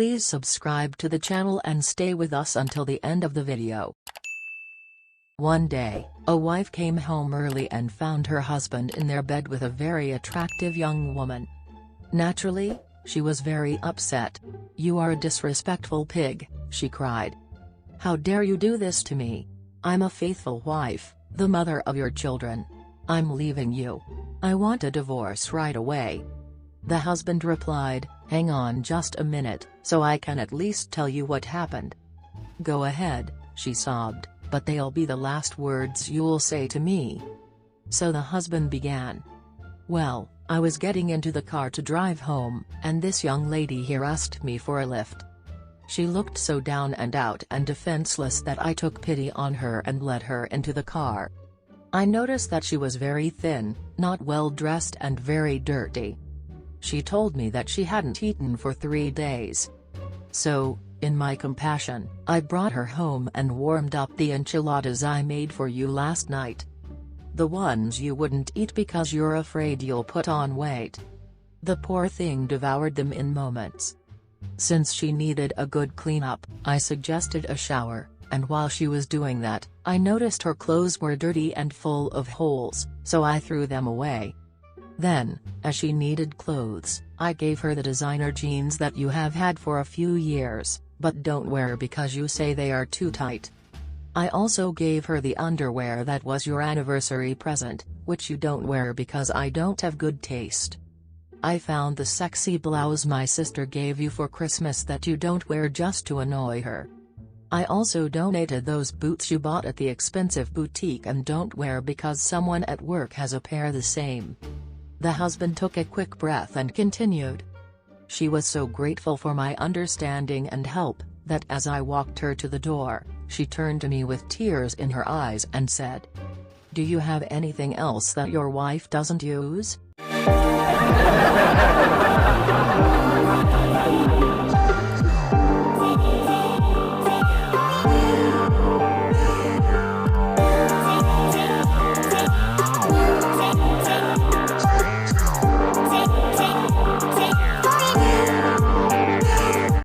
Please subscribe to the channel and stay with us until the end of the video. One day, a wife came home early and found her husband in their bed with a very attractive young woman. Naturally, she was very upset. "You are a disrespectful pig," she cried. "How dare you do this to me? I'm a faithful wife, the mother of your children. I'm leaving you. I want a divorce right away." The husband replied, "Hang on just a minute, so I can at least tell you what happened." "Go ahead," she sobbed, "but they'll be the last words you'll say to me." So the husband began. "Well, I was getting into the car to drive home, and this young lady here asked me for a lift. She looked so down and out and defenseless that I took pity on her and let her into the car. I noticed that she was very thin, not well dressed and very dirty. She told me that she hadn't eaten for 3 days. So, in my compassion, I brought her home and warmed up the enchiladas I made for you last night. The ones you wouldn't eat because you're afraid you'll put on weight." The poor thing devoured them in moments. Since she needed a good cleanup, I suggested a shower, and while she was doing that, I noticed her clothes were dirty and full of holes, so I threw them away. Then, as she needed clothes, I gave her the designer jeans that you have had for a few years, but don't wear because you say they are too tight. I also gave her the underwear that was your anniversary present, which you don't wear because I don't have good taste. I found the sexy blouse my sister gave you for Christmas that you don't wear just to annoy her. I also donated those boots you bought at the expensive boutique and don't wear because someone at work has a pair the same." The husband took a quick breath and continued. "She was so grateful for my understanding and help, that as I walked her to the door, she turned to me with tears in her eyes and said, 'Do you have anything else that your wife doesn't use?'"